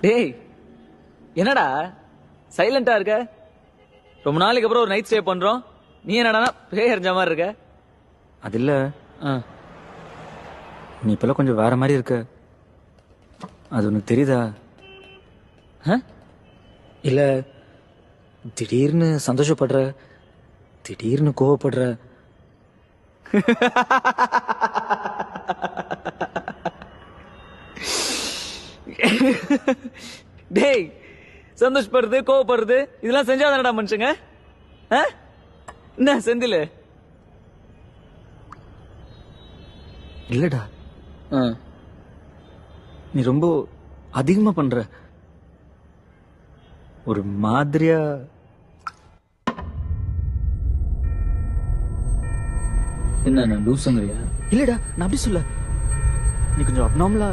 டேய் என்னடா சைலண்டா இருக்க? ரொம்ப நாளைக்கு அப்புறம் ஒரு நைட் ஸ்டே பண்றோம். நீ என்னடா பேய் அறிஞ்ச மாதிரி இருக்க? அது இல்ல, ஆ. நீ இப்பெல்லாம் கொஞ்சம் வேற மாதிரி இருக்க. அது உனக்கு தெரியுதா? ஆ? இல்ல, திடீர்னு சந்தோஷப்படுற, திடீர்னு கோவப்படுற. டேய் சந்தோஷப்படுறது கோவப்படுறது இதெல்லாம் செஞ்சாதானடா மனுஷங்க? ஆ? என்ன செந்தில்? இல்லடா, நீ ரொம்ப அதிகமா பண்ற. ஒரு மாதிரியா. என்ன லூசுங்கறியா? இல்லடா, நான் அப்படி சொல்ல. நீ கொஞ்சம் அப்நார்மலா